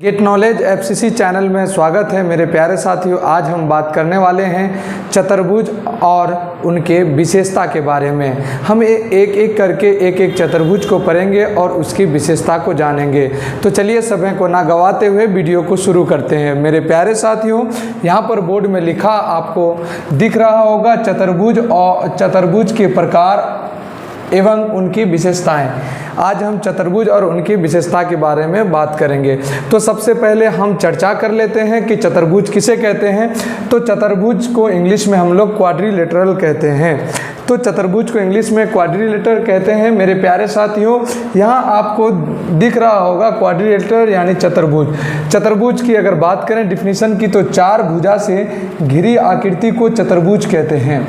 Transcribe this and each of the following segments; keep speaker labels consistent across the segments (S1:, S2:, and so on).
S1: Get knowledge FCC channel में स्वागत है मेरे प्यारे साथियों। आज हम बात करने वाले हैं चतुर्भुज और उनके विशेषता के बारे में। हम एक एक करके एक चतुर्भुज को पढ़ेंगे और उसकी विशेषता को जानेंगे। तो चलिए समय को ना गवाते हुए वीडियो को शुरू करते हैं। मेरे प्यारे साथियों, यहाँ पर बोर्ड में लिखा आपको दिख रहा होगा चतुर्भुज और चतुर्भुज के प्रकार एवं उनकी विशेषताएं। आज हम चतुर्भुज और उनकी विशेषता के बारे में बात करेंगे। तो सबसे पहले हम चर्चा कर लेते हैं कि चतुर्भुज किसे कहते हैं। तो चतुर्भुज को इंग्लिश में हम लोग क्वाड्रिलेटरल कहते हैं। तो चतुर्भुज को इंग्लिश में क्वाड्रिलेटरल कहते हैं। मेरे प्यारे साथियों, यहाँ आपको दिख रहा होगा क्वाड्रिलेटरल यानी चतुर्भुज। चतुर्भुज की अगर बात करें डिफिनीशन की, तो चार भुजा से घिरी आकृति को चतुर्भुज कहते हैं।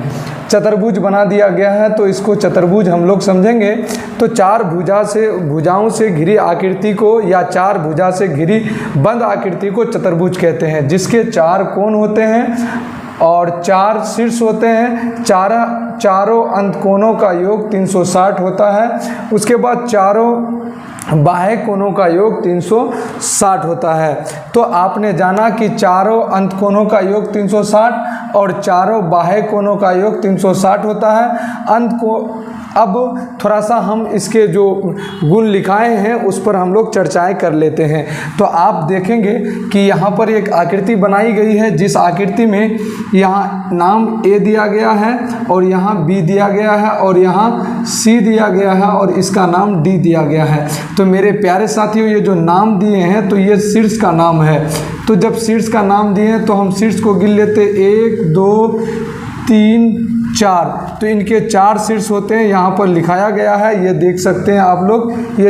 S1: चतुर्भुज बना दिया गया है तो इसको चतुर्भुज हम लोग समझेंगे। तो चार भुजाओं से घिरी आकृति को या चार भुजा से घिरी बंद आकृति को चतुर्भुज कहते हैं, जिसके चार कोण होते हैं और चार शीर्ष होते हैं। चारों अंत कोणों का योग 360 होता है। उसके बाद चारों बाह्य कोणों का योग 360 होता है। तो आपने जाना कि चारों अंत कोणों का योग 360 और चारों बाह्य कोणों का योग 360 होता है। अंत को अब थोड़ा सा हम इसके जो गुण लिखाए हैं उस पर हम लोग चर्चाएं कर लेते हैं। तो आप देखेंगे कि यहाँ पर एक आकृति बनाई गई है, जिस आकृति में यहाँ नाम ए दिया गया है और यहाँ बी दिया गया है और यहाँ सी दिया गया है और इसका नाम डी दिया गया है। तो मेरे प्यारे साथियों, ये जो नाम दिए हैं तो ये शीर्ष का नाम है। तो जब शीर्ष का नाम दिए हैं तो हम शीर्ष को गिन लेते 1 2 3 4। तो इनके चार शीर्ष होते हैं, यहाँ पर लिखाया गया है, ये देख सकते हैं आप लोग। ये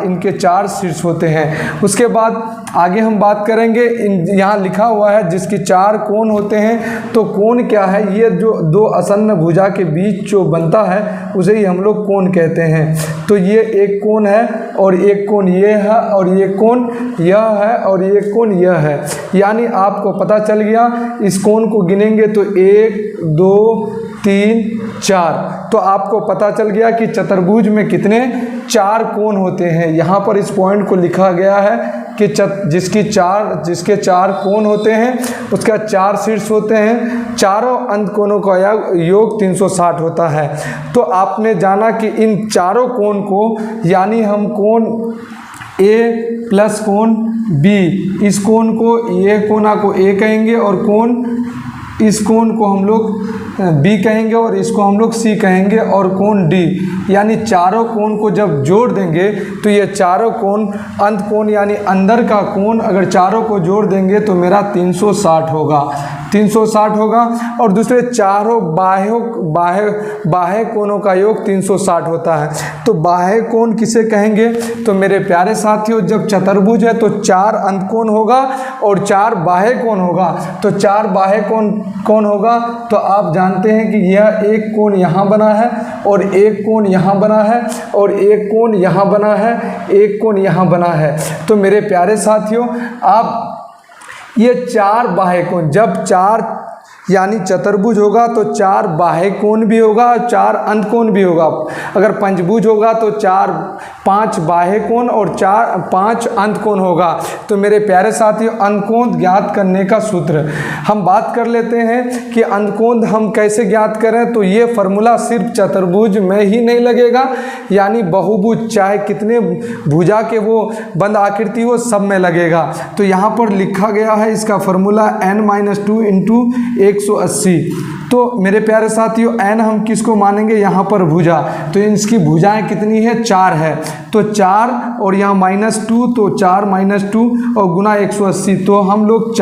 S1: इनके चार शीर्ष होते हैं। उसके बाद आगे हम बात करेंगे, यहाँ लिखा हुआ है जिसकी चार कोण होते हैं। तो कोण क्या है? ये जो दो आसन्न भुजा के बीच जो बनता है उसे ही हम लोग कोण कहते हैं। तो ये एक कोण है और एक कोण ये है और ये कोण यह है और ये कोण यह है। यानी आपको पता चल गया, इस कोण को गिनेंगे तो 1 2 3 4। तो आपको पता चल गया कि चतुर्भुज में कितने चार कोण होते हैं। यहाँ पर इस पॉइंट को लिखा गया है कि जिसके चार कोण होते हैं उसका चार शीर्ष होते हैं। चारों अंत कोणों का योग 360 होता है। तो आपने जाना कि इन चारों कोण को, यानी हम कोण ए प्लस कोण बी, इस कोण को, ये कोना को ए कहेंगे और इस कोण को हम लोग बी कहेंगे और इसको हम लोग सी कहेंगे और कोण डी। यानी चारों कोण को जब जोड़ देंगे तो ये चारों कोण, अंत कोण यानी अंदर का कोण, अगर चारों को जोड़ देंगे तो मेरा 360 होगा। 360 होगा। और दूसरे चारों बाह्य कोणों का योग 360 होता है। तो बाह्य कोण किसे कहेंगे? तो मेरे प्यारे साथियों, जब चतुर्भुज है तो चार अंत कोण होगा और चार बाह्य कोण होगा। तो चार बाह्य कोण होगा तो आप जानते हैं कि यह एक कोण यहाँ बना है और एक कोण यहाँ बना है और एक कोण यहाँ बना है, एक कोण यहाँ बना है। तो मेरे प्यारे साथियों, आप ये चार बाह्य कोण, जब चार यानी चतुर्भुज होगा तो चार बाह्य कोण भी होगा और चार अंत कोण भी होगा। अगर पंचभुज होगा तो 5 बाह्य कोण और 5 अंत कोण होगा। तो मेरे प्यारे साथियों, अंत कोण ज्ञात करने का सूत्र हम बात कर लेते हैं कि अंत कोण हम कैसे ज्ञात करें। तो ये फॉर्मूला सिर्फ चतुर्भुज में ही नहीं लगेगा, यानी बहुभुज चाहे कितने भुजा के वो बंद आकृति हो, सब में लगेगा। तो यहाँ पर लिखा गया है इसका फॉर्मूला n-2 इंटू 180। तो मेरे प्यारे साथियों, n हम किसको मानेंगे? यहाँ पर भुजा। तो इसकी भुजाएं कितनी है? 4 है। तो 4 और यहाँ -2, तो 4 - 2 और गुना 180। तो हम लोग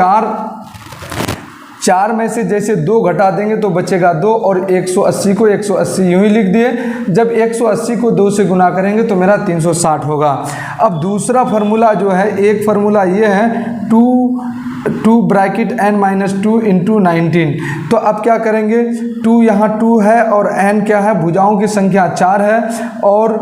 S1: 4 में से जैसे 2 घटा देंगे तो बचेगा 2 और 180 को 180 यूँ ही लिख दिए। जब 180 को 2 से गुना करेंगे तो मेरा 360 होगा। अब दूसरा फार्मूला जो है, एक फार्मूला ये है 2 ब्रैकेट n-2 इंटू 19। तो अब क्या करेंगे? 2 यहाँ 2 है और n क्या है? भुजाओं की संख्या 4 है और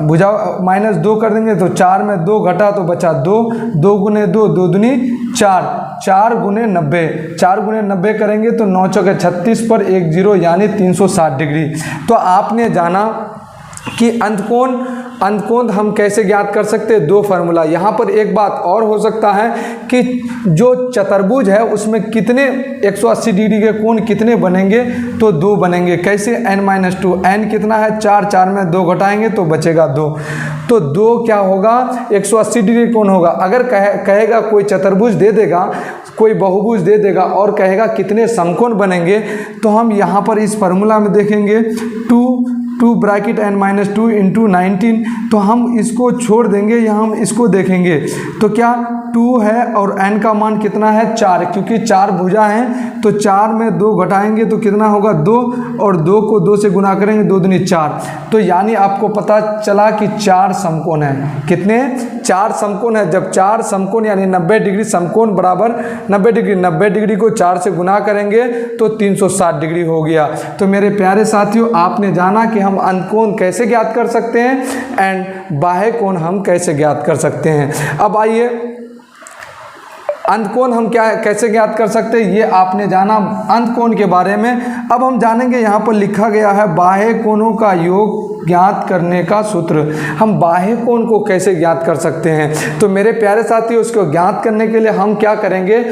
S1: भुजा -2 कर देंगे तो 4 में 2 घटा तो बचा 2। 2 गुने 2, 2 दूनी 4, 4 गुने 90। 4 गुने 90 करेंगे तो 9 चौके 36 पर 1 0 यानी 360 डिग्री। तो आपने जाना कि अंतकोण हम कैसे ज्ञात कर सकते हैं। दो फार्मूला। यहाँ पर एक बात और हो सकता है कि जो चतुर्भुज है उसमें कितने 180 डिग्री के कोण कितने बनेंगे, तो 2 बनेंगे। कैसे? n-2। n कितना है? 4, 4 में 2 घटाएंगे तो बचेगा 2। तो 2 क्या होगा? 180 डिग्री कोण होगा। अगर कहेगा कोई चतुर्भुज दे देगा, कोई बहुभुज दे देगा और कहेगा कितने समकोण बनेंगे, तो हम यहाँ पर इस फार्मूला में देखेंगे 2 ब्रैकेट n-2 इंटू 19, तो हम इसको छोड़ देंगे, यहाँ हम इसको देखेंगे तो क्या 2 है और n का मान कितना है? 4, क्योंकि 4 भुजा हैं तो 4 में 2 घटाएंगे तो कितना होगा? 2, और 2 को 2 से गुना करेंगे, 2 दूनी 4। तो यानी आपको पता चला कि 4 समकोण है। कितने? 4 समकोण है। जब 4 समकोण यानी 90 डिग्री समकोण बराबर 90 डिग्री, 90 डिग्री को 4 से गुना करेंगे तो 360 डिग्री हो गया। तो मेरे प्यारे साथियों, आपने जाना कि हम अंतकोण कैसे ज्ञात कर सकते हैं एंड बाह्य कोण हम कैसे ज्ञात कर सकते हैं। अब आइए, अंतकोण हम कैसे ज्ञात कर सकते हैं, ये आपने जाना अंतकोण के बारे में। अब हम जानेंगे, यहाँ पर लिखा गया है बाह्य कोणों का योग ज्ञात करने का सूत्र। हम बाह्य कोण को कैसे ज्ञात कर सकते हैं? तो मेरे प्यारे साथी, उसको ज्ञात करने के लिए हम क्या करेंगे?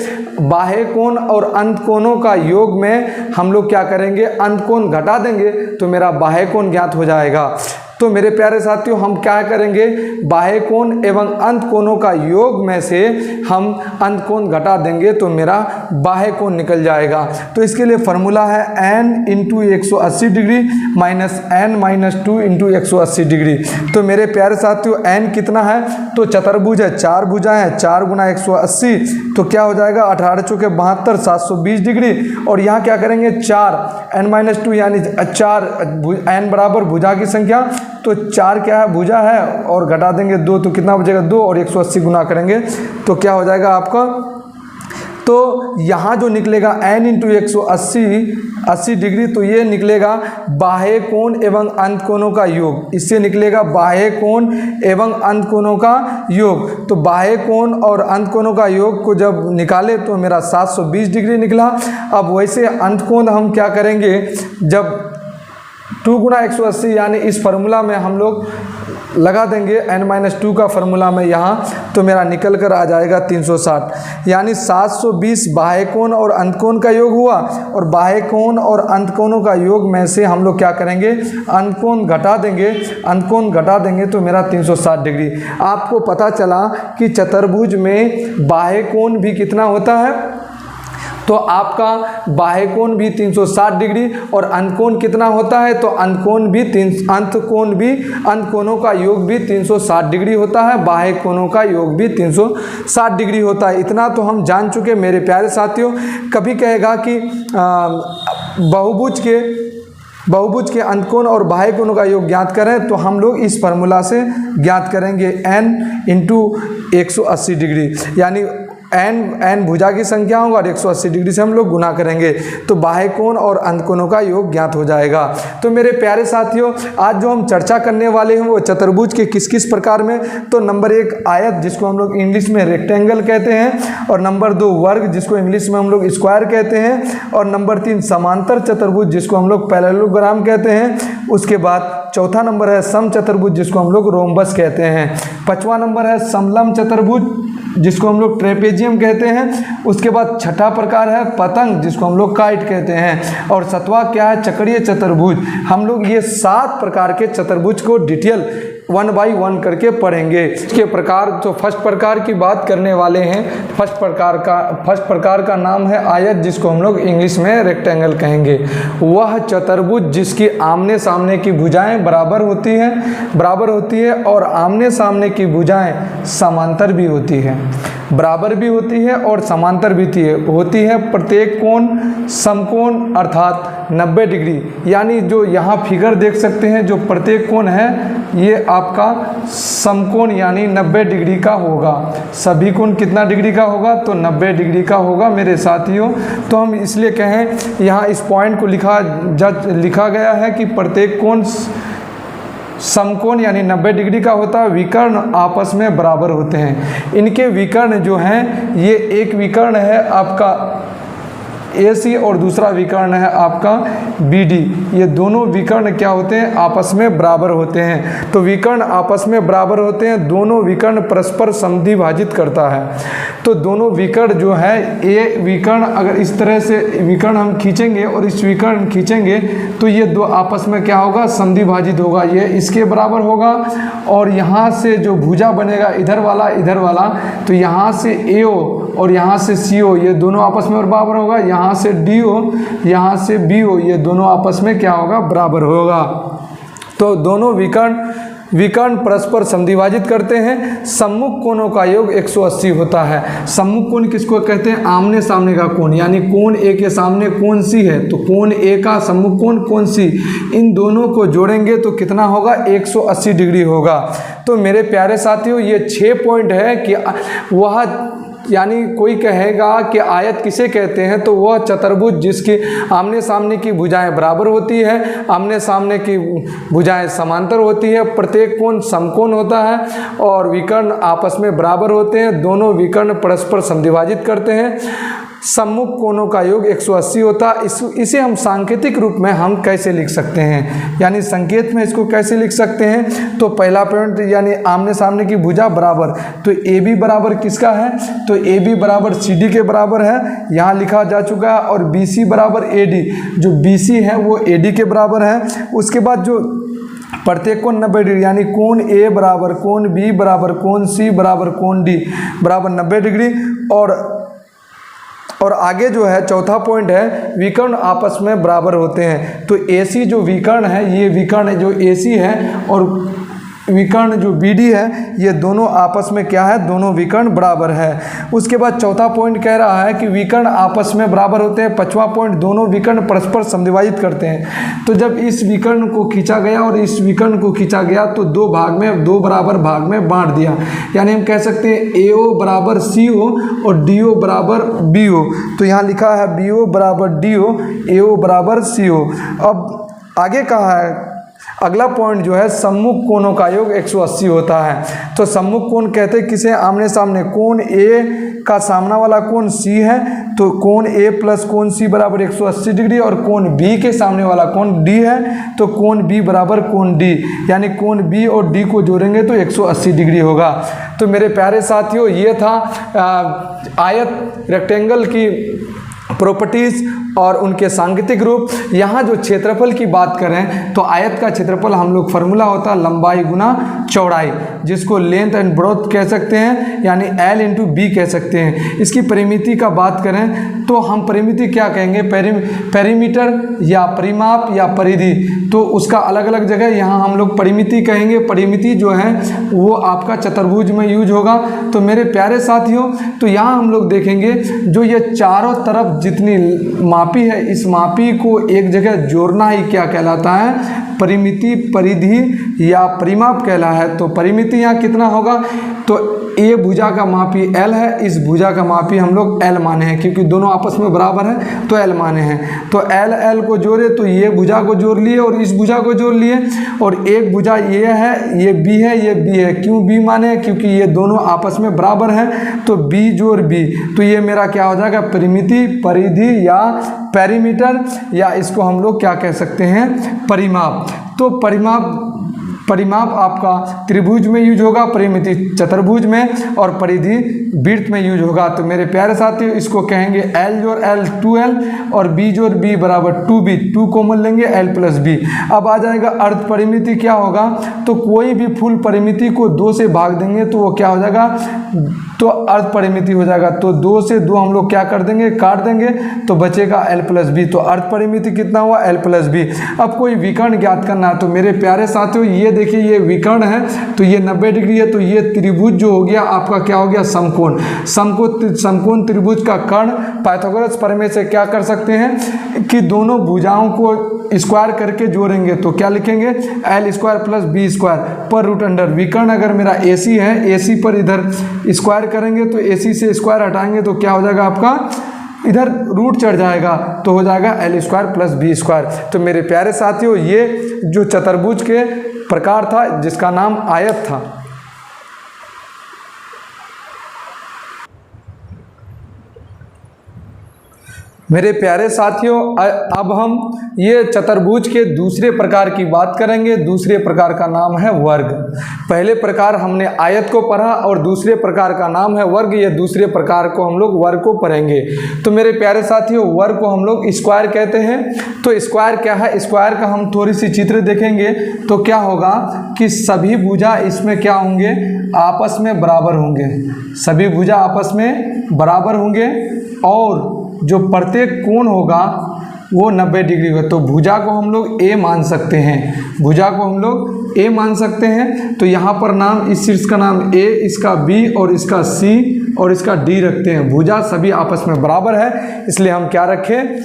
S1: बाह्य कोण और अंतकोणों का योग में हम लोग क्या करेंगे? अंतकोण घटा देंगे तो मेरा बाह्य कोण ज्ञात हो जाएगा। तो मेरे प्यारे साथियों, हम क्या करेंगे? बाह्य कोण एवं अंतकोणों का योग में से हम अंतकोण घटा देंगे तो मेरा बाह्य कोण निकल जाएगा। तो इसके लिए फार्मूला है n into 180 degree minus n-2 into 180 degree. तो मेरे प्यारे साथियों, n कितना है? तो चतुर्भुज है, 4 भुजा है, 4 गुना 180 तो क्या हो जाएगा? 18 चौके 72, 720 डिग्री। और यहाँ क्या करेंगे? 4 n-2 यानी 4 n बराबर भुजा की संख्या, तो 4 क्या है? भुजा है, और घटा देंगे 2 तो कितना बचेगा? 2, और 180 गुना करेंगे तो क्या हो जाएगा आपका? तो यहाँ जो निकलेगा n इंटू 180 डिग्री, तो ये निकलेगा बाह्य कोण एवं अंतकोणों का योग। इससे निकलेगा बाह्य कोण एवं अंतकोणों का योग। तो बाह्य कोण और अंतकोणों का योग को जब निकाले तो मेरा 720 डिग्री निकला। अब वैसे अंतकोण हम क्या करेंगे? जब 2 गुना 180 यानी इस फार्मूला में हम लोग लगा देंगे n-2 का फार्मूला में यहाँ, तो मेरा निकल कर आ जाएगा 360। यानी 720 बाह्य कोण और अंतकोण का योग हुआ, और बाह्य कोण और अंतकोणों का योग में से हम लोग क्या करेंगे? अंतकोण घटा देंगे। अंतकोण घटा देंगे तो मेरा 360 डिग्री। आपको पता चला कि चतुर्भुज में बाह्य कोण भी कितना होता है? तो आपका बाह्य कोण भी 360 डिग्री और अंतकोण कितना होता है? तो अंतकोणों का योग भी 360 डिग्री होता है, बाह्य कोणों का योग भी 360 डिग्री होता है। इतना तो हम जान चुके मेरे प्यारे साथियों। कभी कहेगा कि बहुभुज के अंतकोण और बाह्य कोणों का योग ज्ञात करें, तो हम लोग इस फार्मूला से ज्ञात करेंगे n इंटू 180 डिग्री, यानी n भुजा की संख्या होगा और 180 डिग्री से हम लोग गुना करेंगे तो बाह्य कोण और अंतकोणों का योग ज्ञात हो जाएगा। तो मेरे प्यारे साथियों, आज जो हम चर्चा करने वाले हैं वो चतुर्भुज के किस किस प्रकार में, तो नंबर 1 आयत, जिसको हम लोग इंग्लिश में रेक्टेंगल कहते हैं, और नंबर 2 वर्ग, जिसको इंग्लिश में हम लोग स्क्वायर कहते हैं, और नंबर 3 समांतर चतुर्भुज, जिसको हम लोग पैरेललोग्राम कहते हैं। उसके बाद चौथा नंबर है सम चतुर्भुज, जिसको हम लोग रोम्बस कहते हैं। 5वां नंबर है समलंब चतुर्भुज, जिसको हम लोग ट्रेपेजियम कहते हैं। उसके बाद 6ठा प्रकार है पतंग, जिसको हम लोग काइट कहते हैं। और 7वां क्या है? चक्रीय चतुर्भुज। हम लोग ये 7 प्रकार के चतुर्भुज को डिटेल 1 बाई 1 करके पढ़ेंगे। इसके प्रकार, तो फर्स्ट प्रकार की बात करने वाले हैं। फर्स्ट प्रकार का नाम है आयत, जिसको हम लोग इंग्लिश में रेक्टेंगल कहेंगे। वह चतुर्भुज जिसकी आमने सामने की भुजाएं बराबर होती है और आमने सामने की भुजाएं समांतर भी होती है, बराबर भी होती है और समांतर भी होती है। प्रत्येक कोण समकोण अर्थात 90 डिग्री, यानी जो यहाँ फिगर देख सकते हैं, जो प्रत्येक कोण है ये आपका समकोण यानी 90 डिग्री का होगा। सभी कोण कितना डिग्री का होगा? तो 90 डिग्री का होगा मेरे साथियों। तो हम इसलिए कहें, यहाँ इस पॉइंट को लिखा गया है कि प्रत्येक कोण समकोण यानी 90 डिग्री का होता है। विकर्ण आपस में बराबर होते हैं। इनके विकर्ण जो हैं, ये एक विकर्ण है आपका AC और दूसरा विकर्ण है आपका BD। ये दोनों विकर्ण क्या होते हैं, आपस में बराबर होते हैं। तो विकर्ण आपस में बराबर होते हैं, दोनों विकर्ण परस्पर समद्विभाजित करता है। तो दोनों विकर्ण जो है, ये विकर्ण अगर इस तरह से विकर्ण हम खींचेंगे और इस विकर्ण खींचेंगे तो ये दो आपस में क्या होगा, समद्विभाजित होगा। ये इसके बराबर होगा और यहाँ से जो भुजा बनेगा इधर वाला, तो यहाँ से AO और यहाँ से CO, ये दोनों आपस में बराबर होगा। यहाँ से DO, यहाँ से BO, ये दोनों आपस में क्या होगा, बराबर होगा। तो दोनों विकर्ण परस्पर समद्विभाजित करते हैं। सम्मुख कोणों का योग 180 होता है। सम्मुख कोण किसको कहते हैं, आमने सामने का कोण, यानी कोण A के सामने कोण C है तो कोण A का सम्मुख कोण कोण C, इन दोनों को जोड़ेंगे तो कितना होगा, 180 डिग्री होगा। तो मेरे प्यारे साथियों, ये 6 पॉइंट है कि वह, यानी कोई कहेगा कि आयत किसे कहते हैं, तो वह चतुर्भुज जिसकी आमने सामने की भुजाएं बराबर होती है, आमने सामने की भुजाएं समांतर होती है, प्रत्येक कोण समकोण होता है और विकर्ण आपस में बराबर होते हैं, दोनों विकर्ण परस्पर समद्विभाजित करते हैं। सम्मुख कोणों का योग 180 होता है। इसे हम सांकेतिक रूप में हम कैसे लिख सकते हैं, यानी संकेत में इसको कैसे लिख सकते हैं। तो पहला पॉइंट यानी आमने सामने की भुजा बराबर, तो AB बराबर किसका है, तो AB बराबर CD के बराबर है, यहाँ लिखा जा चुका है। और BC बराबर AD, जो BC है वो AD के बराबर है। उसके बाद जो प्रत्येक कोण 90 डिग्री, यानी कोण A बराबर कोण B बराबर कोण C बराबर कोण D बराबर 90 डिग्री। और आगे जो है चौथा पॉइंट है, विकर्ण आपस में बराबर होते हैं। तो AC जो विकर्ण है, ये विकर्ण जो AC है और विकर्ण जो BD है, ये दोनों आपस में क्या है, दोनों विकर्ण बराबर है। उसके बाद चौथा पॉइंट कह रहा है कि विकर्ण आपस में बराबर होते हैं। पांचवा पॉइंट, दोनों विकर्ण परस्पर समद्विभाजित करते हैं। तो जब इस विकर्ण को खींचा गया और इस विकर्ण को खींचा गया तो दो बराबर भाग में बांट दिया, यानी हम कह सकते हैं AO बराबर CO और DO बराबर BO। तो यहाँ लिखा है BO बराबर DO, AO बराबर CO। अब आगे कहा है, अगला पॉइंट जो है, सम्मुख कोणों का योग 180 होता है। तो सम्मुख कोण कहते हैं किसे, आमने सामने कोण A का सामना वाला कोण C है, तो कोण A प्लस कोण C बराबर 180 डिग्री, और कोण B के सामने वाला कोण D है तो कोण B बराबर कोण D, यानी कोण B और D को जोड़ेंगे तो 180 डिग्री होगा। तो मेरे प्यारे साथियों, ये था आयत रेक्टेंगल की प्रॉपर्टीज़ और उनके सांकेतिक रूप। यहाँ जो क्षेत्रफल की बात करें तो आयत का क्षेत्रफल हम लोग फार्मूला होता है लंबाई गुना चौड़ाई, जिसको लेंथ एंड ब्रॉथ कह सकते हैं, यानी L इंटू B कह सकते हैं। इसकी परिमिति का बात करें तो हम परिमिति क्या कहेंगे, पेरीमीटर या परिमाप या परिधि, तो उसका अलग अलग जगह यहाँ हम लोग परिमिति कहेंगे। परिमिति जो है वो आपका चतुर्भुज में यूज होगा। तो मेरे प्यारे साथियों, तो यहाँ हम लोग देखेंगे जो ये चारों तरफ जितनी मापी है, इस मापी को एक जगह जोड़ना ही क्या कहलाता है, परिमिति, परिधि या परिमाप कहला है। तो परिमिति यहाँ कितना होगा, तो ये भुजा का मापी L है, इस भुजा का मापी हम लोग L माने हैं, क्योंकि दोनों आपस में बराबर है तो L माने हैं। तो L को जोड़े तो ये भुजा को जोड़ लिए और इस भुजा को जोड़ लिए, और एक भुजा ये है, ये B है, ये B है। क्यों B माने, क्योंकि ये दोनों आपस में बराबर हैं, तो B जोड़ B, तो ये मेरा क्या हो जाएगा, परिमिति, परिधि या पेरीमीटर, या इसको हम लोग क्या कह सकते हैं, परिमाप। तो परिमाप आपका त्रिभुज में यूज होगा, परिमिति चतुर्भुज में, और परिधि वृत्त में यूज होगा। तो मेरे प्यारे साथियों, इसको कहेंगे L जोड़ L 2L और B जोड़ B बराबर 2B, 2 कॉमन लेंगे L प्लस B। अब आ जाएगा अर्ध परिमिति क्या होगा, तो कोई भी फुल परिमिति को 2 से भाग देंगे तो वो क्या हो जाएगा, तो अर्ध परिमिति हो जाएगा। तो 2 से 2 हम लोग क्या कर देंगे, काट देंगे, तो बचेगा L प्लस B। तो अर्ध परिमिति कितना हुआ, L प्लस B। अब कोई विकर्ण ज्ञात करना है, तो मेरे प्यारे साथियों ये देखिए, ये विकर्ण है तो ये 90 डिग्री है, तो ये त्रिभुज जो हो गया आपका क्या हो गया, समकोण। समकोण त्रिभुज का कर्ण पाइथागोरस प्रमेय से क्या कर सकते हैं कि दोनों भुजाओं को स्क्वायर करके जोड़ेंगे, तो क्या लिखेंगे, L square plus B square पर रूट अंडर। विकर्ण अगर मेरा AC है, AC पर इधर स्क्वायर करेंगे तो AC से स्क्वायर हटाएंगे तो क्या हो जाएगा आपका, इधर रूट चढ़ जाएगा तो हो जाएगा L square plus B square. तो मेरे प्यारे साथियों, ये जो चतुर्भुज के प्रकार था जिसका नाम आयत था। मेरे प्यारे साथियों, अब हम ये चतुर्भुज के दूसरे प्रकार की बात करेंगे। दूसरे प्रकार का नाम है वर्ग। पहले प्रकार हमने आयत को पढ़ा और दूसरे प्रकार का नाम है वर्ग। ये दूसरे प्रकार को हम लोग वर्ग को पढ़ेंगे। तो मेरे प्यारे साथियों, वर्ग को हम लोग स्क्वायर कहते हैं। तो स्क्वायर क्या है? स्क्वायर का हम थोड़ी सी चित्र देखेंगे तो क्या होगा कि सभी भुजा इसमें क्या होंगे? आपस में बराबर होंगे। सभी भुजा आपस में बराबर होंगे और जो प्रत्येक कोण होगा वो 90 डिग्री होगा। तो भुजा को हम लोग ए मान सकते हैं। भुजा को हम लोग ए मान सकते हैं। तो यहाँ पर नाम, इस शीर्ष का नाम ए, इसका बी और इसका सी और इसका डी रखते हैं। भुजा सभी आपस में बराबर है, इसलिए हम क्या रखें?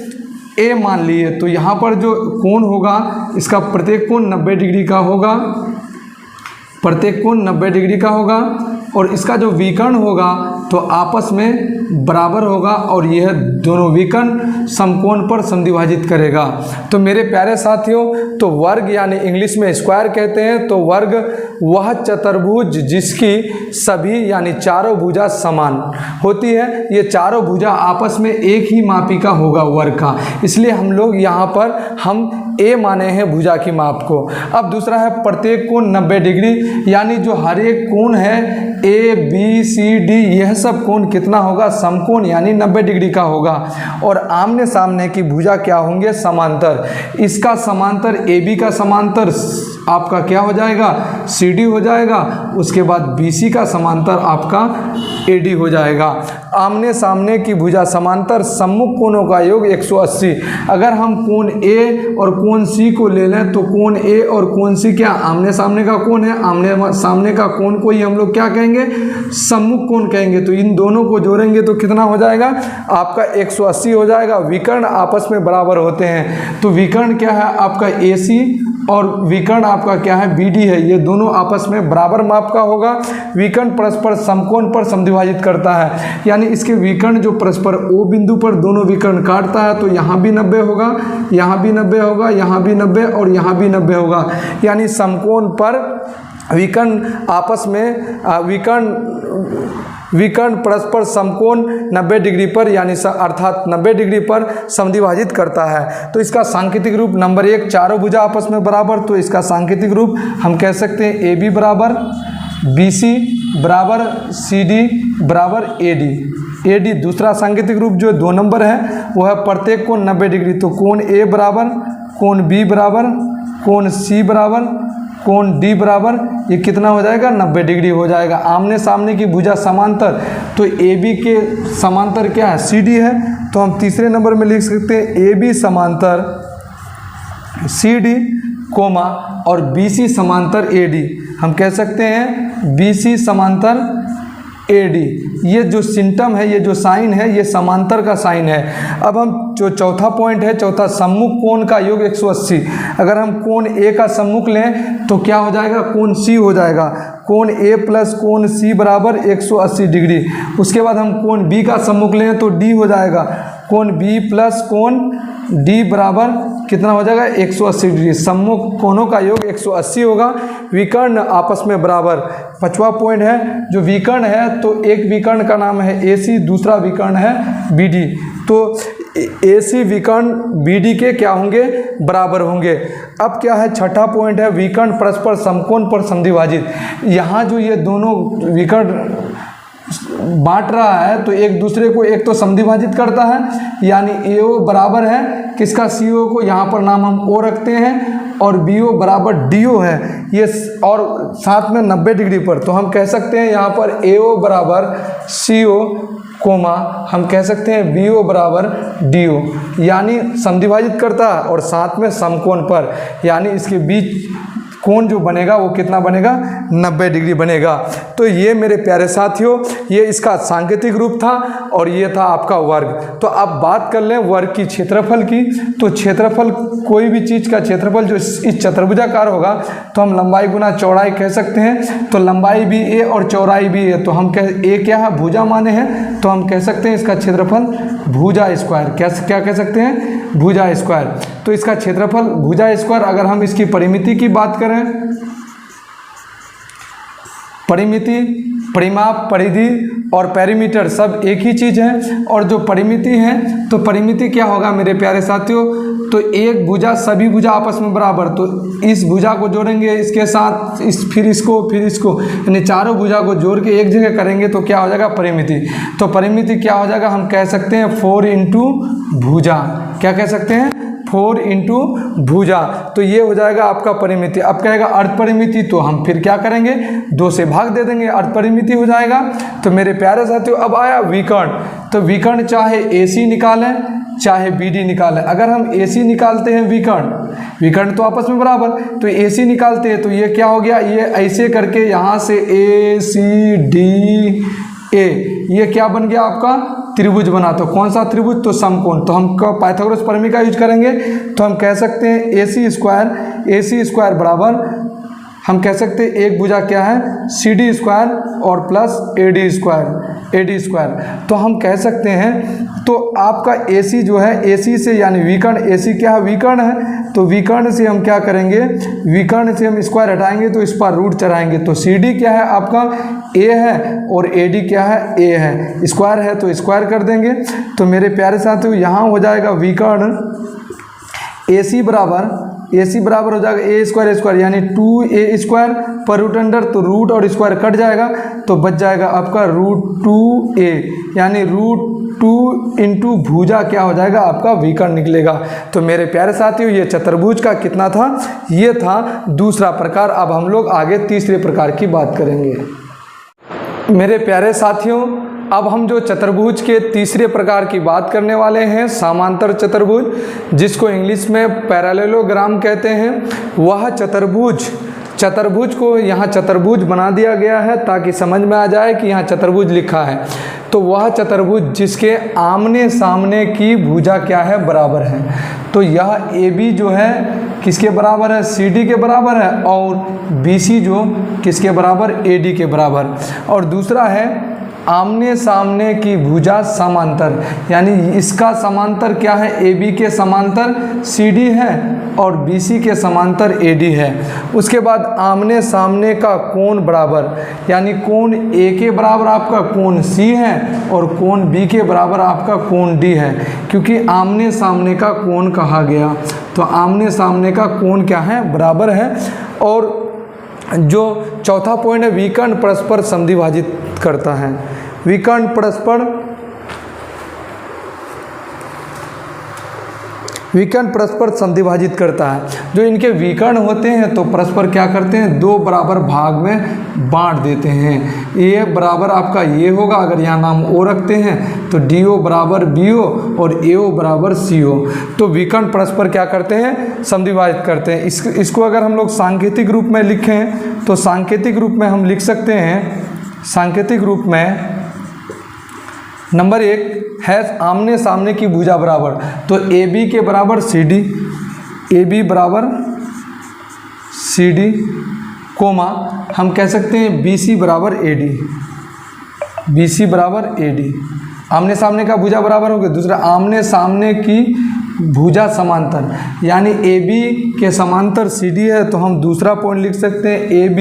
S1: ए मान लिए। तो यहाँ पर जो कोण होगा इसका प्रत्येक कोण 90 डिग्री का होगा। प्रत्येक कोण 90 डिग्री का होगा और इसका जो विकर्ण होगा तो आपस में बराबर होगा और यह दोनों विकर्ण समकोण पर समद्विभाजित करेगा। तो मेरे प्यारे साथियों, तो वर्ग यानी इंग्लिश में स्क्वायर कहते हैं। तो वर्ग वह चतुर्भुज जिसकी सभी यानी चारों भुजा समान होती है। ये चारों भुजा आपस में एक ही मापी का होगा वर्ग का, इसलिए हम लोग यहाँ पर हम ए माने हैं भुजा की माप को। अब दूसरा है प्रत्येक कोण 90 डिग्री, यानी जो हर एक कोण है ए बी सी डी, यह सब कोण कितना होगा? समकोण यानी 90 डिग्री का होगा। और आमने सामने की भुजा क्या होंगे? समांतर। इसका समांतर ए बी का समांतर आपका क्या हो जाएगा? सी डी हो जाएगा। उसके बाद बी सी का समांतर आपका ए डी हो जाएगा। आमने सामने की भुजा समांतर सम्मुख कोणों का योग 180। अगर हम कोण ए और कोण सी को ले लें तो कोण ए और कोण सी क्या आमने सामने का कोण है? आमने सामने का कोण को ही हम लोग क्या कहेंगे? सम्मुख कोण कहेंगे। तो इन दोनों को जोड़ेंगे तो कितना हो जाएगा? आपका 180 हो जाएगा। विकर्ण आपस में बराबर होते हैं। तो विकर्ण क्या है? आपका ए सी और विकर्ण आपका क्या है? बी डी है। ये दोनों आपस में बराबर माप का होगा। विकर्ण परस्पर समकोण पर समद्विभाजित करता है, यानी इसके विकर्ण जो परस्पर ओ बिंदु पर दोनों विकर्ण काटता है। तो यहाँ भी 90 होगा, यहाँ भी 90 होगा, यहाँ भी 90 और यहाँ भी 90 होगा। यानी समकोण पर विकर्ण आपस में विकर्ण परस्पर समकोण 90 डिग्री पर यानी अर्थात 90 डिग्री पर समद्विभाजित करता है। तो इसका सांकेतिक रूप नंबर 1, चारों भुजा आपस में बराबर। तो इसका सांकेतिक रूप हम कह सकते हैं ए बी बराबर बी सी बराबर सी डी बराबर ए डी। ए डी दूसरा सांकेतिक रूप जो 2 नंबर है वो है प्रत्येक कोण 90 डिग्री। तो कोण ए बराबर कोण बी बराबर कोण सी बराबर कोण डी बराबर, ये कितना हो जाएगा? 90 डिग्री हो जाएगा। आमने सामने की भुजा समांतर, तो ए बी के समांतर क्या है? सी डी है। तो हम तीसरे नंबर में लिख सकते हैं ए बी समांतर सी डी कोमा और बी सी समांतर ए डी। हम कह सकते हैं बी सी समांतर ए डी। ये जो सिम्टम है, ये जो साइन है, ये समांतर का साइन है। अब हम जो चौथा पॉइंट है, चौथा सम्मुख कोण का योग 180। अगर हम कोण ए का सम्मुख लें तो क्या हो जाएगा? कोण सी हो जाएगा। कोण ए प्लस कोण सी बराबर 180 डिग्री। उसके बाद हम कोण बी का सम्मुख लें तो डी हो जाएगा। कोण बी प्लस कोण डी बराबर कितना हो जाएगा? 180 डिग्री। सम्मुख कोणों का योग 180 होगा। विकर्ण आपस में बराबर। 5वां पॉइंट है, जो विकर्ण है तो एक विकर्ण का नाम है ए सी, दूसरा विकर्ण है बी डी। तो ए सी विकर्ण बी डी के क्या होंगे? बराबर होंगे। अब क्या है? छठा पॉइंट है, विकर्ण परस्पर समकोण पर समद्विभाजित। यहाँ जो ये दोनों विकर्ण बांट रहा है तो एक दूसरे को एक तो समद्विभाजित करता है, यानी ए ओ बराबर है किसका? सी ओ को। यहाँ पर नाम हम ओ रखते हैं और बी ओ बराबर डी ओ है ये, और साथ में 90 डिग्री पर। तो हम कह सकते हैं यहाँ पर ए ओ बराबर सी ओ कोमा हम कह सकते हैं बी ओ बराबर डी ओ, यानी समद्विभाजित करता है और साथ में समकोण पर, यानी इसके बीच कोण जो बनेगा वो कितना बनेगा? 90 डिग्री बनेगा। तो ये मेरे प्यारे साथियों, ये इसका सांकेतिक रूप था और ये था आपका वर्ग। तो अब बात कर लें वर्ग की क्षेत्रफल की। तो क्षेत्रफल, कोई भी चीज़ का क्षेत्रफल जो इस चतुर्भुजाकार होगा तो हम लंबाई गुना चौड़ाई कह सकते हैं। तो लंबाई भी ए और चौड़ाई भी ए, तो हम ए क्या है? भुजा माने हैं, तो हम कह सकते हैं इसका क्षेत्रफल भुजा स्क्वायर। क्या कह सकते हैं? भुजा स्क्वायर। तो इसका क्षेत्रफल भुजा स्क्वायर। अगर हम इसकी परिमिति की बात करें, परिमिति परिमाप, परिधि और पेरीमीटर सब एक ही चीज़ है। और जो परिमिति है, तो परिमिति क्या होगा मेरे प्यारे साथियों, तो एक भुजा सभी भुजा आपस में बराबर, तो इस भुजा को जोड़ेंगे इसके साथ, फिर इसको, यानी चारों भुजा को जोड़ के एक जगह करेंगे तो क्या हो जाएगा परिमिति। तो परिमिति क्या हो जाएगा, हम कह सकते हैं 4 इंटू भुजा। क्या कह सकते हैं, 4 इंटू भुजा। तो ये हो जाएगा आपका परिमिति। अब कहेगा अर्ध परिमिति, तो हम फिर क्या करेंगे, 2 से भाग दे देंगे, अर्ध परिमिति हो जाएगा। तो मेरे प्यारे साथियों अब आया विकर्ण। तो विकर्ण चाहे AC निकालें चाहे BD निकालें। अगर हम AC निकालते हैं विकर्ण तो आपस में बराबर, तो AC निकालते हैं तो ये क्या हो गया, ये ऐसे करके यहाँ से ACDA, ये क्या बन गया आपका त्रिभुज बना। तो कौन सा त्रिभुज, तो समकोण। तो हम पाइथागोरस प्रमेय का यूज करेंगे तो हम कह सकते हैं AC स्क्वायर बराबर, हम कह सकते हैं एक भुजा क्या है CD स्क्वायर और प्लस AD स्क्वायर। तो हम कह सकते हैं, तो आपका AC जो है, AC से यानी विकर्ण, AC क्या है विकर्ण है, तो विकर्ण से हम क्या करेंगे, विकर्ण से हम स्क्वायर हटाएंगे तो इस पर रूट चढ़ाएंगे। तो CD क्या है आपका A है और AD क्या है A है, स्क्वायर है तो स्क्वायर कर देंगे। तो मेरे प्यारे साथियों यहाँ हो जाएगा विकर्ण AC बराबर हो जाएगा A स्क्वायर यानी 2A स्क्वायर पर रूट अंडर, तो रूट और स्क्वायर कट जाएगा तो बच जाएगा आपका √2A, यानी √2 इंटू भुजा क्या हो जाएगा आपका विकर्ण निकलेगा। तो मेरे प्यारे साथियों ये चतुर्भुज का कितना था, ये था दूसरा प्रकार। अब हम लोग आगे तीसरे प्रकार की बात करेंगे। मेरे प्यारे साथियों अब हम जो चतुर्भुज के तीसरे प्रकार की बात करने वाले हैं, समांतर चतुर्भुज, जिसको इंग्लिश में पैरेललोग्राम कहते हैं। वह चतुर्भुज को यहाँ चतुर्भुज बना दिया गया है ताकि समझ में आ जाए कि यहाँ चतुर्भुज लिखा है। तो वह चतुर्भुज जिसके आमने सामने की भुजा क्या है बराबर है। तो यह AB जो है किसके बराबर है, CD के बराबर है, और BC जो किसके बराबर, AD के बराबर। और दूसरा है आमने सामने की भुजा समांतर, यानी इसका समांतर क्या है, AB के समांतर CD है और BC के समांतर AD है। उसके बाद आमने सामने का कोण बराबर, यानी कोण A के बराबर आपका कोण C है और कोण B के बराबर आपका कोण D है, क्योंकि आमने सामने का कोण कहा गया। तो आमने सामने का कोण क्या है, बराबर है। और जो चौथा पॉइंट है, विकर्ण परस्पर समद्विभाजित करता है। विकर्ण परस्पर समद्विभाजित करता है। जो इनके विकर्ण होते हैं तो परस्पर क्या करते हैं, 2 बराबर भाग में बांट देते हैं। A बराबर आपका ये होगा, अगर यहाँ नाम O रखते हैं तो DO बराबर BO और AO बराबर CO। तो विकर्ण परस्पर क्या करते हैं, समद्विभाजित करते हैं। इसको अगर हम लोग सांकेतिक रूप में लिखें तो सांकेतिक रूप में हम लिख सकते हैं, सांकेतिक रूप में नंबर 1 है आमने सामने की भुजा बराबर, तो AB के बराबर CD, AB बराबर CD, कोमा हम कह सकते हैं BC बराबर AD, BC बराबर AD। आमने सामने का भुजा बराबर हो गया। दूसरा आमने सामने की भुजा समांतर, यानी AB के समांतर CD है, तो हम दूसरा पॉइंट लिख सकते हैं AB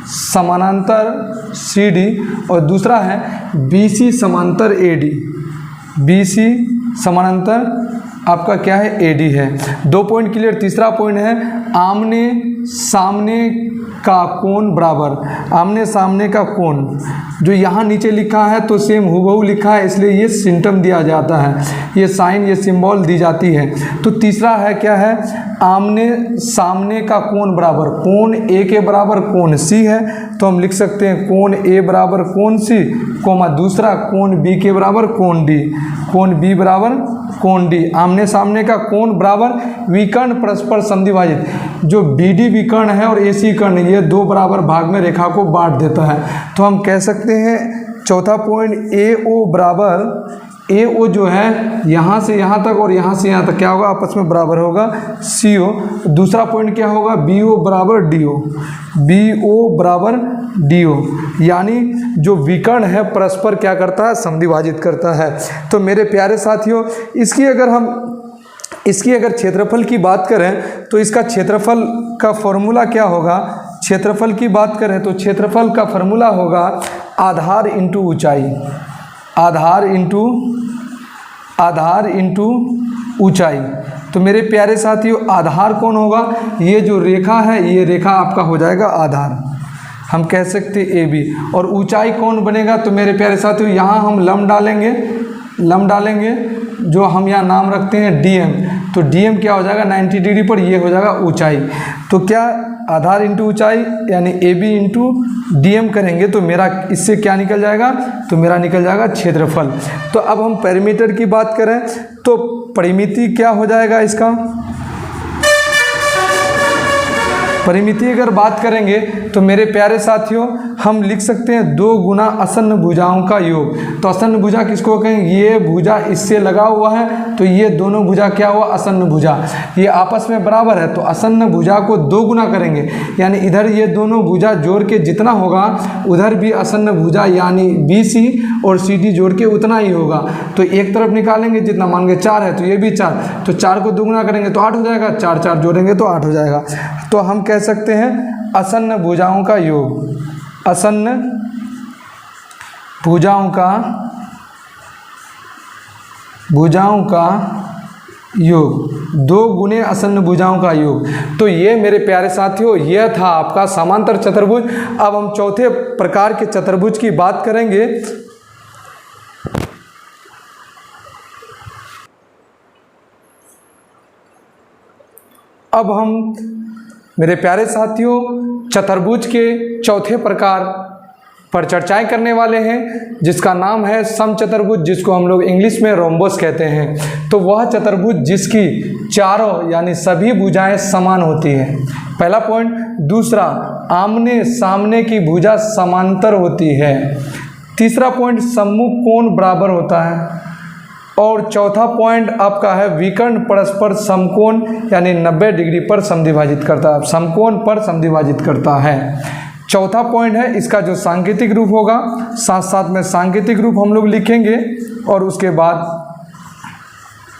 S1: समानांतर CD, और दूसरा है BC समांतर AD, BC समानांतर आपका क्या है, AD है। 2 पॉइंट क्लियर। तीसरा पॉइंट है आमने सामने का कोण बराबर, आमने सामने का कोण जो यहाँ नीचे लिखा है तो सेम हूबहू लिखा है, इसलिए ये सिम्टम दिया जाता है, ये साइन, ये सिंबल दी जाती है। तो तीसरा है क्या है, आमने सामने का कोण बराबर, कोण A के बराबर कोण C है, तो हम लिख सकते हैं कोण A बराबर कोण C, कोमा दूसरा कोण B के बराबर कोण D, कोण B बराबर कोण D। आमने सामने का कोण बराबर विकर्ण परस्पर समद्विभाजित, जो BD विकर्ण है और AC कर्ण, ये 2 बराबर भाग में रेखा को बांट देता है। तो हम कह सकते हैं चौथा पॉइंट AO बराबर, AO जो है यहाँ से यहाँ तक और यहाँ से यहाँ तक क्या होगा, आपस में बराबर होगा CO। दूसरा पॉइंट क्या होगा, BO बराबर DO, BO बराबर DO, यानी जो विकर्ण है परस्पर क्या करता है, समद्विभाजित करता है। तो मेरे प्यारे साथियों इसकी अगर क्षेत्रफल की बात करें तो इसका क्षेत्रफल का फॉर्मूला क्या होगा, क्षेत्रफल की बात करें तो क्षेत्रफल का फॉर्मूला होगा आधार इंटू ऊंचाई, आधार इंटू ऊंचाई। तो मेरे प्यारे साथियों आधार कौन होगा, ये जो रेखा है ये रेखा आपका हो जाएगा आधार, हम कह सकते ए बी। और ऊंचाई कौन बनेगा, तो मेरे प्यारे साथियों यहाँ हम लंब डालेंगे जो हम यहाँ नाम रखते हैं डीएम। तो डीएम क्या हो जाएगा 90 डिग्री पर, ये हो जाएगा ऊंचाई। तो क्या आधार इंटू ऊंचाई यानी ए बी इंटू डीएम करेंगे तो मेरा इससे क्या निकल जाएगा, तो मेरा निकल जाएगा क्षेत्रफल। तो अब हम पेरीमीटर की बात करें तो परिमिति क्या हो जाएगा इसका, परिमिति अगर बात करेंगे तो मेरे प्यारे साथियों हम लिख सकते हैं 2 गुना आसन्न भुजाओं का योग। तो आसन्न भुजा किसको कहेंगे, ये भुजा इससे लगा हुआ है तो ये दोनों भुजा क्या हुआ आसन्न भुजा, ये आपस में बराबर है तो आसन्न भुजा को 2 गुना करेंगे यानी इधर ये दोनों भुजा जोड़ के जितना होगा उधर भी आसन्न भुजा यानी BC और CD जोड़ के उतना ही होगा। तो एक तरफ निकालेंगे जितना, मान के 4 है तो ये भी 4, तो 4 को 2 गुना करेंगे तो 8 हो जाएगा, 4 4 जोड़ेंगे तो 8 हो जाएगा। तो हम कह सकते हैं आसन्न भुजाओं का योग, आसन्न भुजाओं का योग, 2 गुने आसन्न भुजाओं का योग। तो ये मेरे प्यारे साथियों यह था आपका समांतर चतुर्भुज। अब हम चौथे प्रकार के चतुर्भुज की बात करेंगे। अब हम मेरे प्यारे साथियों चतुर्भुज के चौथे प्रकार पर चर्चाएं करने वाले हैं जिसका नाम है समचतुर्भुज, जिसको हम लोग इंग्लिश में रोम्बस कहते हैं। तो वह चतुर्भुज जिसकी चारों यानी सभी भुजाएं समान होती है, पहला पॉइंट। दूसरा, आमने सामने की भुजा समांतर होती है। तीसरा पॉइंट, सम्मुख कोण बराबर होता है। और चौथा पॉइंट आपका है विकर्ण परस्पर समकोण यानी 90 डिग्री पर समद्विभाजित करता है, समकोण पर समद्विभाजित करता है। चौथा पॉइंट है इसका जो सांकेतिक रूप होगा, साथ साथ में सांकेतिक रूप हम लोग लिखेंगे और उसके बाद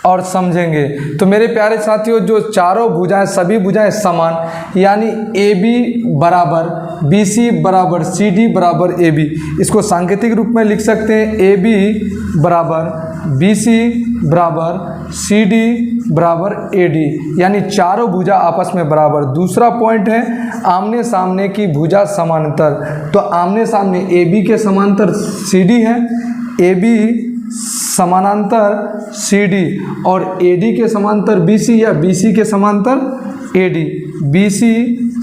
S1: और समझेंगे। तो मेरे प्यारे साथियों जो चारों भुजाएं सभी भुजाएं समान यानी AB बराबर BC बराबर CD बराबर AB, इसको सांकेतिक रूप में लिख सकते हैं AB बराबर BC बराबर CD बराबर AD यानी चारों भुजा आपस में बराबर। दूसरा पॉइंट है आमने सामने की भुजा समांतर। तो आमने सामने AB के समांतर CD है, AB समानांतर CD और AD के समांतर BC या BC के समांतर AD, BC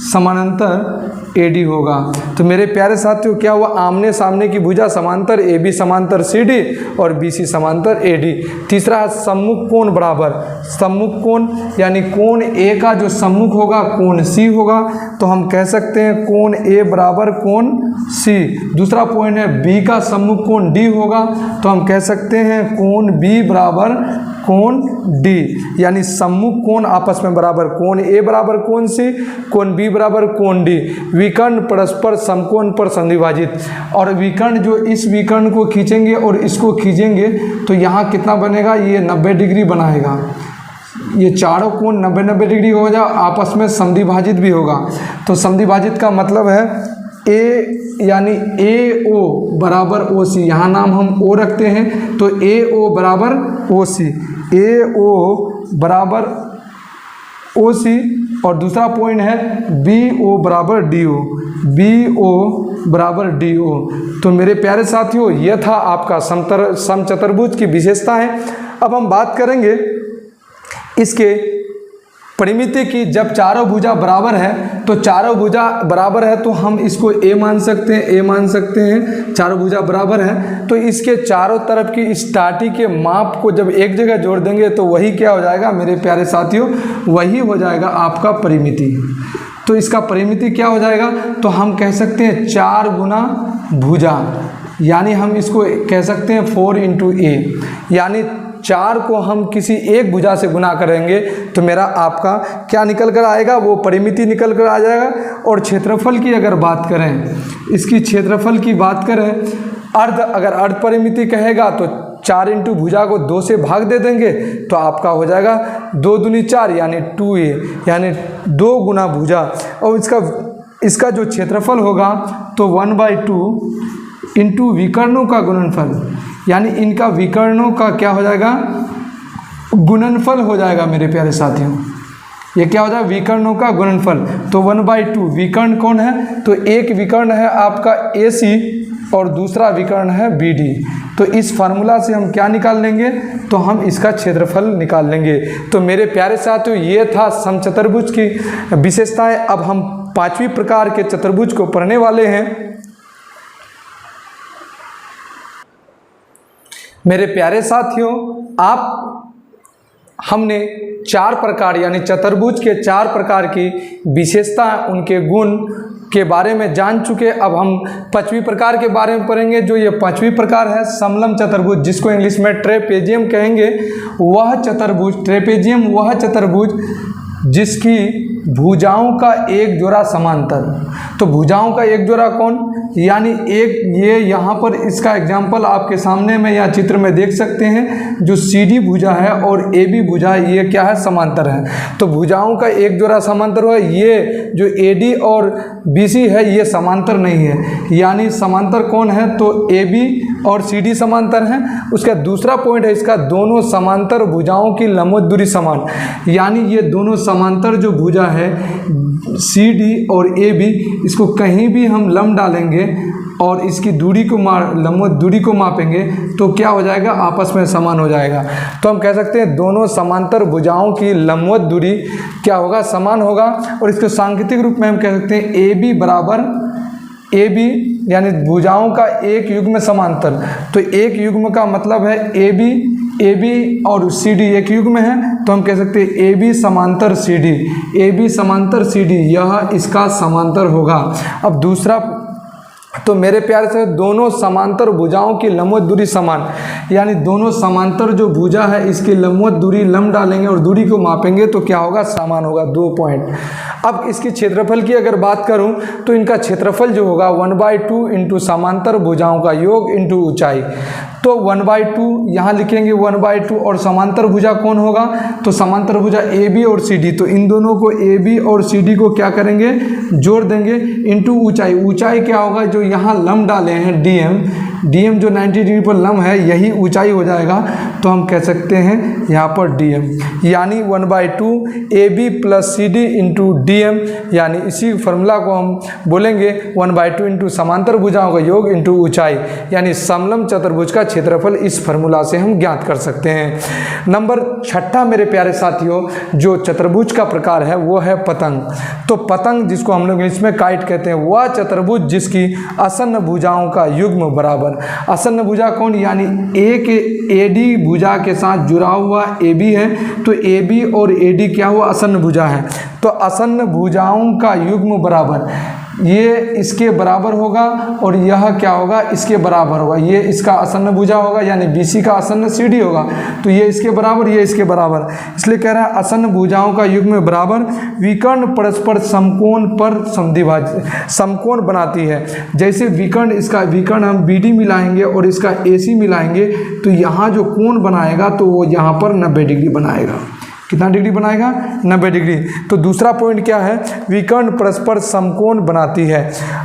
S1: समानांतर AD होगा। तो मेरे प्यारे साथियों क्या हुआ, आमने सामने की भुजा समांतर AB समांतर CD और BC समांतर AD। तीसरा है सम्मुख कोण बराबर, सम्मुख कोण यानी कोण A का जो सम्मुख होगा कोण C होगा, तो हम कह सकते हैं कोण A बराबर कोण C। दूसरा पॉइंट है B का सम्मुख कोण D होगा, तो हम कह सकते हैं कोण B बराबर कोण D यानी सम्मुख कोण आपस में बराबर, कोण A बराबर कोण C, कोण B बराबर कोण D। विकर्ण परस्पर समकोण पर समद्विभाजित, और विकर्ण जो इस विकर्ण को खींचेंगे और इसको खींचेंगे तो यहाँ कितना बनेगा, ये 90 डिग्री बनाएगा। ये चारों कोण 90-90 डिग्री हो जाए, आपस में समद्विभाजित भी होगा। तो समद्विभाजित का मतलब है A यानी AO बराबर OC, यहाँ नाम हम O रखते हैं तो AO बराबर OC, AO बराबर OC। और दूसरा पॉइंट है BO बराबर DO, BO बराबर DO। तो मेरे प्यारे साथियों यह था आपका समचतुर्भुज की विशेषता है। अब हम बात करेंगे इसके परिमिति की। जब चारों भुजा बराबर है तो चारों भुजा बराबर है तो हम इसको A मान सकते हैं, A मान सकते हैं। चारों भुजा बराबर है तो इसके चारों तरफ की स्टाटी के माप को जब एक जगह जोड़ देंगे तो वही क्या हो जाएगा मेरे प्यारे साथियों, वही हो जाएगा आपका परिमिति। तो इसका परिमिति क्या हो जाएगा, तो हम कह सकते हैं 4 गुना भुजा, यानी हम इसको कह सकते हैं 4 इंटू A, यानी 4 को हम किसी एक भुजा से गुना करेंगे तो मेरा आपका क्या निकल कर आएगा, वो परिमिति निकल कर आ जाएगा। और क्षेत्रफल की अगर बात करें, इसकी क्षेत्रफल की बात करें, अगर अर्ध परिमिति कहेगा तो 4 इंटू भुजा को 2 से भाग दे देंगे तो आपका हो जाएगा 2 दूनी 4 यानी 2A, यानी 2 गुना भुजा। और इसका जो क्षेत्रफल होगा तो 1/2 इंटू विकर्णों का गुणनफल, यानी इनका विकर्णों का क्या हो जाएगा, गुणनफल हो जाएगा मेरे प्यारे साथियों। ये क्या हो जाएगा, विकर्णों का गुणनफल। तो 1/2 विकर्ण कौन है, तो एक विकर्ण है आपका AC और दूसरा विकर्ण है BD। तो इस फार्मूला से हम क्या निकाल लेंगे, तो हम इसका क्षेत्रफल निकाल लेंगे। तो मेरे प्यारे साथियों ये था समचतुर्भुज की विशेषताएं। अब हम 5वीं प्रकार के चतुर्भुज को पढ़ने वाले हैं। मेरे प्यारे साथियों हमने 4 प्रकार यानी चतुर्भुज के 4 प्रकार की विशेषता, उनके गुण के बारे में जान चुके। अब हम 5वीं प्रकार के बारे में पढ़ेंगे। जो ये 5वीं प्रकार है समलम चतुर्भुज, जिसको इंग्लिश में ट्रेपेजियम कहेंगे। वह चतुर्भुज, ट्रेपेजियम वह चतुर्भुज जिसकी भुजाओं का एक जोड़ा समांतर। तो भुजाओं का एक जोड़ा कौन, यानी एक ये यहाँ पर इसका एग्जाम्पल आपके सामने में या चित्र में देख सकते हैं। जो CD भुजा है और AB भुजा ये क्या है, समांतर है। तो भुजाओं का एक जोड़ा समांतर हुआ। ये जो AD और BC है ये समांतर नहीं है, यानी समांतर कौन है, तो AB और CD समांतर हैं। उसका दूसरा पॉइंट है इसका, दोनों समांतर भुजाओं की लंबवत दूरी समान, यानी ये दोनों समांतर जो भुजा है CD और AB, इसको कहीं भी हम लंब डालेंगे और इसकी दूरी को लंबवत दूरी को मापेंगे तो क्या हो जाएगा, आपस में समान हो जाएगा। तो हम कह सकते हैं दोनों समांतर भुजाओं की लंबवत दूरी क्या होगा, समान होगा। और इसको सांकेतिक रूप में हम कह सकते हैं AB बराबर AB, यानी भुजाओं का एक युग्म समांतर। तो एक युग्म का मतलब है AB और CD एक युग्म है, तो हम कह सकते हैं AB समांतर CD, AB समांतर CD, यह इसका समांतर होगा। अब दूसरा, तो मेरे प्यारे से दोनों समांतर भुजाओं की लंबवत दूरी समान, यानी दोनों समांतर जो भुजा है इसकी लंबवत दूरी लंब डालेंगे और दूरी को मापेंगे तो क्या होगा, समान होगा। 2 पॉइंट। अब इसकी क्षेत्रफल की अगर बात करूं तो इनका क्षेत्रफल जो होगा 1/2 इंटू समांतर भुजाओं का योग इंटू ऊंचाई। तो 1/2 यहाँ लिखेंगे 1/2, और समांतर भुजा कौन होगा, तो समांतर भुजा AB और CD। तो इन दोनों को AB और CD को क्या करेंगे, जोड़ देंगे, इंटू ऊंचाई। ऊंचाई क्या होगा, जो यहाँ लंब डाले हैं DM जो 90 डिग्री पर लंब है यही ऊंचाई हो जाएगा। तो हम कह सकते हैं यहाँ पर DM, यानी 1/2 AB plus CD into DM, यानी इसी फार्मूला को हम बोलेंगे 1/2 इंटू समांतर भुजाओं का योग इंटू ऊंचाई, यानी समलम चतुर्भुज का क्षेत्रफल इस फार्मूला से हम ज्ञात कर सकते हैं। नंबर 6 मेरे प्यारे साथियों, जो चतुर्भुज का प्रकार है वो है पतंग। तो पतंग, जिसको हम लोग इंग्लिश में काइट कहते हैं, वह चतुर्भुज जिसकी आसन्न भुजाओं का युग्म बराबर। आसन्न भुजा कौन, यानी एक AD भुजा के साथ जुड़ा हुआ AB है, तो AB और AD क्या हुआ, आसन्न भुजा है। तो आसन्न भुजाओं का युग्म बराबर, ये इसके बराबर होगा और यह क्या होगा, इसके बराबर होगा। ये इसका आसन्न भुजा होगा, यानी BC का आसन्न CD होगा, तो ये इसके बराबर, ये इसके बराबर। इसलिए कह रहा है आसन्न भुजाओं का युग्म बराबर। विकर्ण परस्पर समकोण पर समद्विभाज्य, समकोण बनाती है। जैसे विकर्ण, इसका विकर्ण हम BD मिलाएंगे और इसका AC मिलाएंगे तो यहाँ जो कोण बनाएगा तो वो यहाँ पर 90 डिग्री बनाएगा। कितना डिग्री बनाएगा, 90 डिग्री। तो दूसरा पॉइंट क्या है, विकर्ण परस्पर समकोण बनाती है।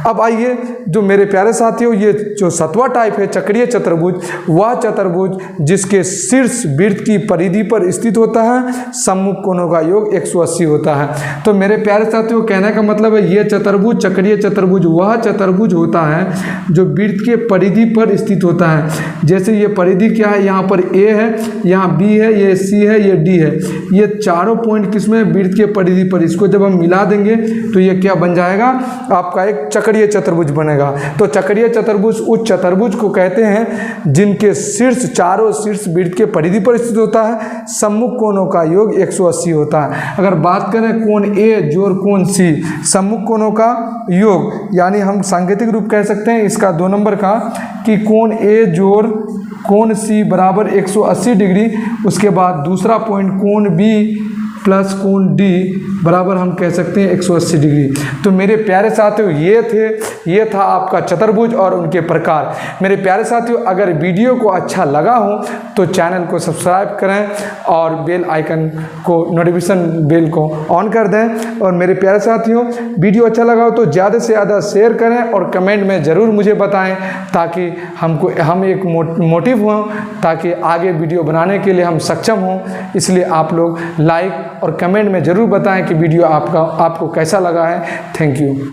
S1: अब आइए, जो मेरे प्यारे साथियों, ये जो 7वां टाइप है चक्रीय चतुर्भुज, वह चतुर्भुज जिसके शीर्ष वृत्त की परिधि पर स्थित होता है, सम्मुख कोणों का योग 180 होता है। तो मेरे प्यारे साथियों, कहने का मतलब है ये चतुर्भुज, चक्रीय चतुर्भुज वह चतुर्भुज होता है जो वृत्त के परिधि पर स्थित होता है। जैसे ये परिधि क्या है, यहाँ पर A है, यहाँ B है, ये C है, ये D है। ये चारों पॉइंट किसमें, वृत्त के परिधि पर। इसको जब हम मिला देंगे तो ये क्या बन जाएगा, आपका एक चक्रीय चतुर्भुज बनेगा। तो चक्रीय चतुर्भुज उस चतुर्भुज को कहते हैं जिनके शीर्ष, चारों शीर्ष वृत्त के परिधि पर स्थित होता है, सम्मुख कोणों का योग 180 होता है। अगर बात करें कोण A जोड़ कोण C, सम्मुख कोणों का योग, यानी हम सांकेतिक रूप कह सकते हैं इसका 2 नंबर का, कि कोण A जोड़ कोण C बराबर 180 डिग्री। उसके बाद दूसरा पॉइंट कोण B प्लस कोण डी बराबर हम कह सकते हैं 180 डिग्री। तो मेरे प्यारे साथियों ये था आपका चतुर्भुज और उनके प्रकार। मेरे प्यारे साथियों, अगर वीडियो को अच्छा लगा हो तो चैनल को सब्सक्राइब करें और बेल आइकन को, नोटिफिकेशन बेल को ऑन कर दें। और मेरे प्यारे साथियों, वीडियो अच्छा लगा हो तो ज़्यादा से ज़्यादा शेयर करें और कमेंट में ज़रूर मुझे बताएं, ताकि हम एक मोटिव हों, ताकि आगे वीडियो बनाने के लिए हम सक्षम हों। इसलिए आप लोग लाइक और कमेंट में ज़रूर बताएं कि वीडियो आपको कैसा लगा है। Thank you.